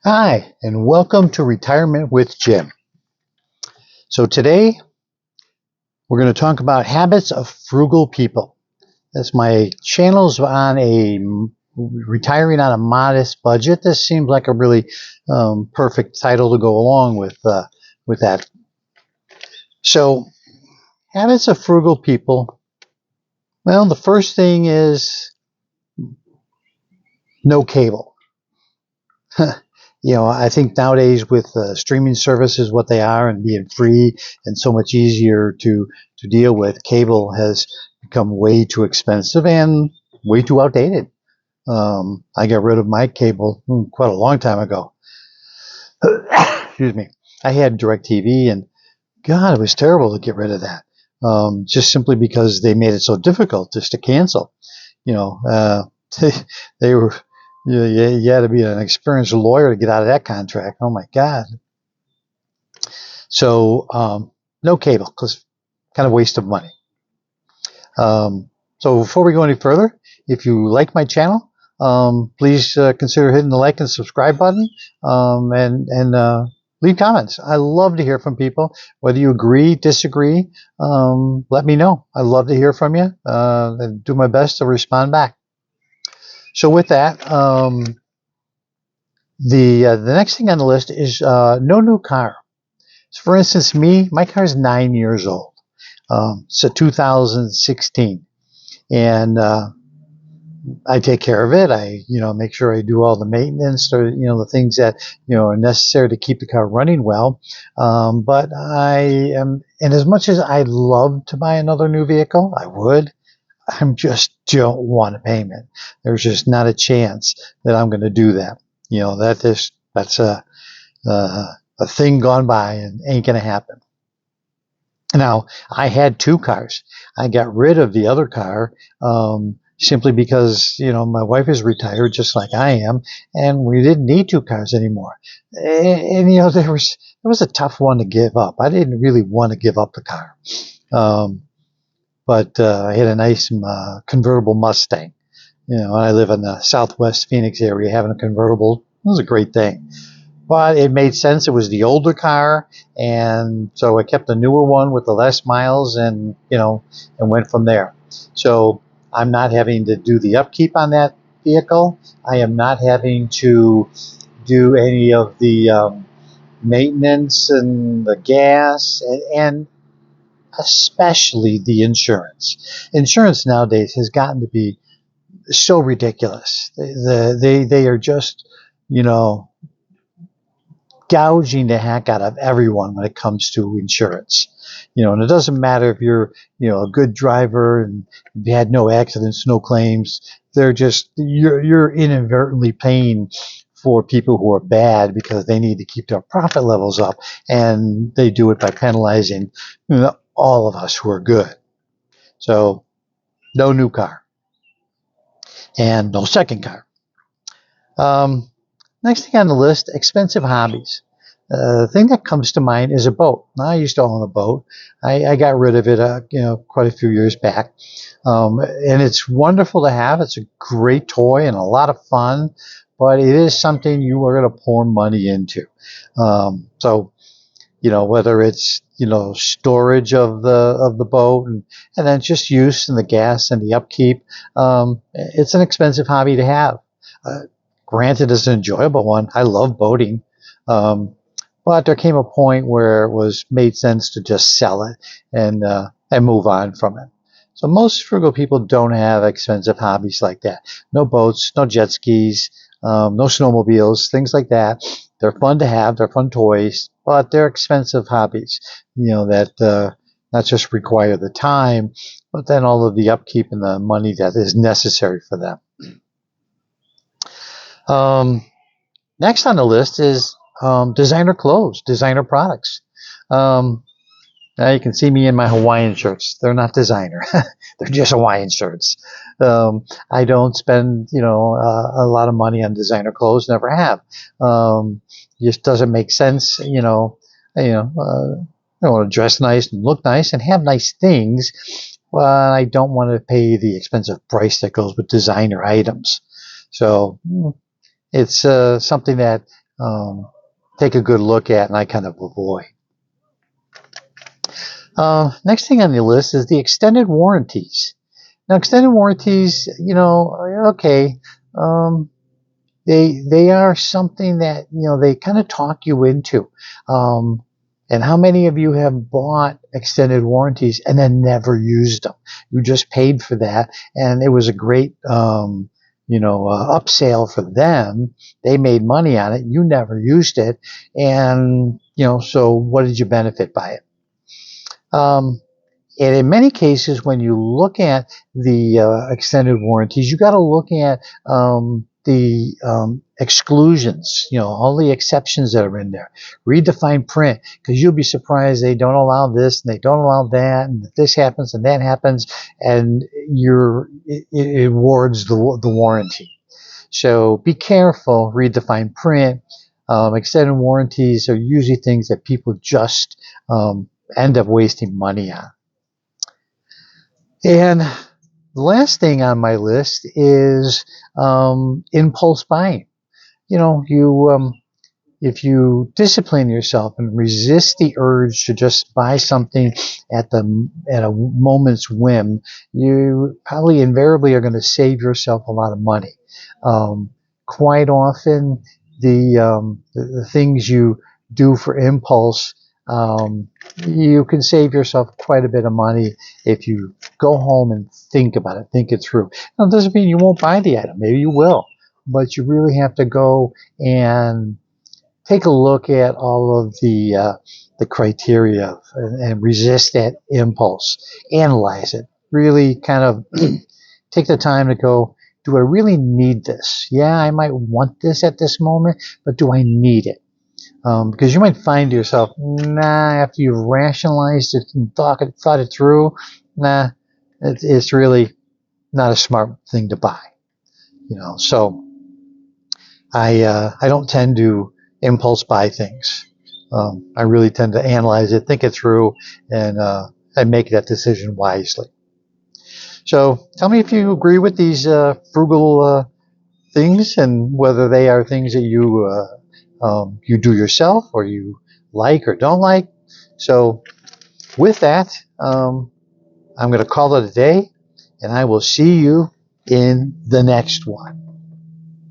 Hi, and welcome to Retirement with Jim. So today we're going to talk about habits of frugal people. As my channel's on retiring on a modest budget, this seems like a really perfect title to go along with that. So habits of frugal people. Well, the first thing is no cable. I think nowadays with streaming services, what they are and being free and so much easier to deal with, cable has become way too expensive and way too outdated. I got rid of my cable quite a long time ago. Excuse me. I had DirecTV, and God, it was terrible to get rid of that. Just simply because they made it so difficult just to cancel. You know, they, they were you had to be an experienced lawyer to get out of that contract. Oh my God. So no cable, because kind of waste of money. So before we go any further, if you like my channel, please consider hitting the like and subscribe button, and leave comments. I love to hear from people. Whether you agree, disagree, let me know. I love to hear from you, and do my best to respond back. So with that, the next thing on the list is no new car. So for instance, my car is 9 years old. It's a 2016, and I take care of it. I make sure I do all the maintenance, or the things that are necessary to keep the car running well. But I am, and as much as I'd love to buy another new vehicle, I would. I just don't want a payment. There's just not a chance that I'm going to do that. That's a thing gone by and ain't going to happen. Now, I had two cars. I got rid of the other car simply because, my wife is retired just like I am, and we didn't need two cars anymore. And there was a tough one to give up. I didn't really want to give up the car. But I had a nice convertible Mustang. I live in the Southwest Phoenix area. Having a convertible was a great thing. But it made sense. It was the older car, and so I kept the newer one with the less miles, and went from there. So I'm not having to do the upkeep on that vehicle. I am not having to do any of the maintenance and the gas, and especially the insurance. Insurance nowadays has gotten to be so ridiculous. They are just, gouging the heck out of everyone when it comes to insurance. And it doesn't matter if you're, a good driver and you had no accidents, no claims. You're inadvertently paying for people who are bad because they need to keep their profit levels up, and they do it by penalizing all of us who are good. So no new car and no second car. Next thing on the list, expensive hobbies. The thing that comes to mind is a boat. I used to own a boat. I got rid of it, quite a few years back. And it's wonderful to have. It's a great toy and a lot of fun, but it is something you are going to pour money into. So, whether it's, storage of the boat, and then just use and the gas and the upkeep, it's an expensive hobby to have. Granted, it's an enjoyable one. I love boating. But there came a point where it was made sense to just sell it and move on from it. So most frugal people don't have expensive hobbies like that. No boats, no jet skis, no snowmobiles, things like that. They're fun to have. They're fun toys, but they're expensive hobbies. That not just require the time, but then all of the upkeep and the money that is necessary for them. Next on the list is designer clothes, designer products. Now you can see me in my Hawaiian shirts. They're not designer. They're just Hawaiian shirts. I don't spend, a lot of money on designer clothes. Never have. Just doesn't make sense. I want to dress nice and look nice and have nice things. But I don't want to pay the expensive price that goes with designer items. So it's something that take a good look at and I kind of avoid. Next thing on the list is the extended warranties. Now, extended warranties, okay, they are something that they kind of talk you into. And how many of you have bought extended warranties and then never used them? You just paid for that, and it was a great upsell for them. They made money on it. You never used it, and so what did you benefit by it? And in many cases, when you look at the extended warranties, you got to look at the exclusions, all the exceptions that are in there. Read the fine print, because you'll be surprised they don't allow this and they don't allow that, and this happens and that happens, and it awards the warranty. So be careful. Read the fine print. Extended warranties are usually things that people just end up wasting money on. And the last thing on my list is impulse buying. If you discipline yourself and resist the urge to just buy something at a moment's whim, you probably invariably are going to save yourself a lot of money. Quite often, the things you do for impulse, you can save yourself quite a bit of money if you go home and think about it, think it through. Now, it doesn't mean you won't buy the item. Maybe you will, but you really have to go and take a look at all of the criteria and resist that impulse. Analyze it. Really kind of take the time to go, do I really need this? Yeah, I might want this at this moment, but do I need it? Because you might find yourself, after you've rationalized it and thought it through, it's really not a smart thing to buy. So I don't tend to impulse buy things. I really tend to analyze it, think it through, and make that decision wisely. So tell me if you agree with these frugal things, and whether they are things that you do yourself, or you like or don't like. So with that, I'm going to call it a day, and I will see you in the next one.